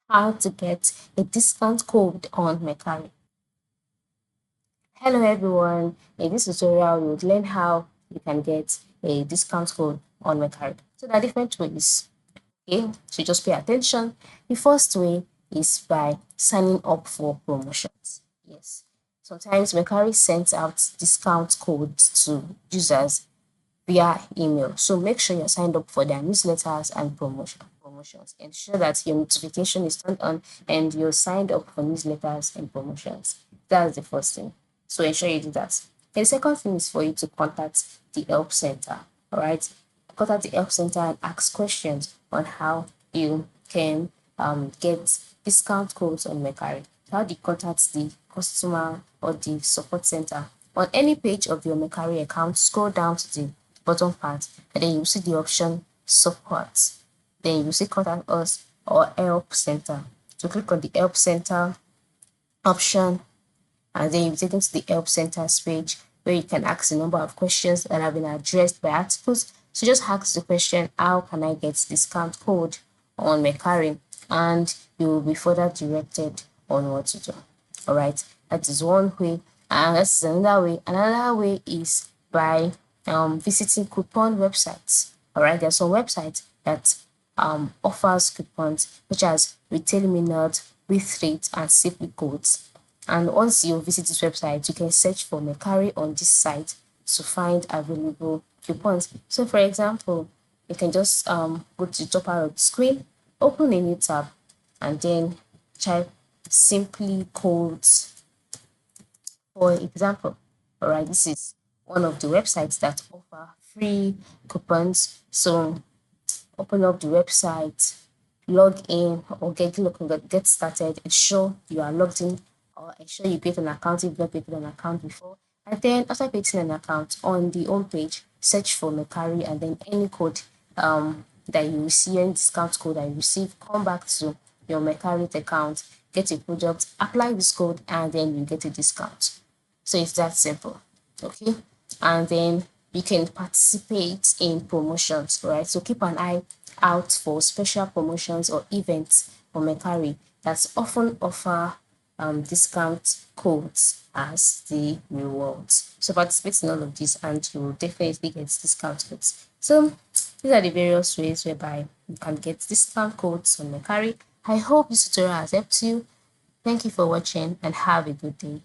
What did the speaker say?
how to get a discount code on Mercari. Hello everyone, in this tutorial we would learn how you can get a discount code on Mercari. So there are different ways, okay? So just pay attention. The first way is by signing up for promotions. Yes, sometimes Mercari sends out discount codes to users via email. So make sure you're signed up for their newsletters and promotions. Ensure that your notification is turned on and you're signed up for newsletters and promotions. That's the first thing. So ensure you do that. And the second thing is for you to contact the help center. All right. Contact the help center and ask questions on how you can get discount codes on Mercari. How do you contact the customer or the support center? On any page of your Mercari account, scroll down to the bottom part and then you see the option support. Then you see contact us or help center. So click on the help center option and then you'll be taken to the help centers page where you can ask a number of questions that have been addressed by articles. So just ask the question, how can I get discount code on Mercari? And you will be further directed on what to do. All right, that is one way. And that's another way. Another way is by visiting coupon websites. All right, there are some websites that offers coupons such as Retail Minute, with rate, and Simply Codes. And once you visit this website, you can search for Mercari on this site to find available coupons. So for example, you can just go to the top part of the screen, open a new tab, and then type Simply Codes. For example, all right, this is one of the websites that offer free coupons. So open up the website, log in or get started, ensure you are logged in or ensure you create an account if you've not created an account before. And then after creating an account, on the home page, search for Mercari and then any code that you receive, any discount code that you receive, come back to your Mercari account, get a product, apply this code, and then you get a discount. So it's that simple, okay? And then you can participate in promotions, right? So keep an eye out for special promotions or events on Mercari that often offer discount codes as the rewards. So participate in all of these and you will definitely get discount codes. So these are the various ways whereby you can get discount codes on Mercari. I hope this tutorial has helped you. Thank you for watching and have a good day.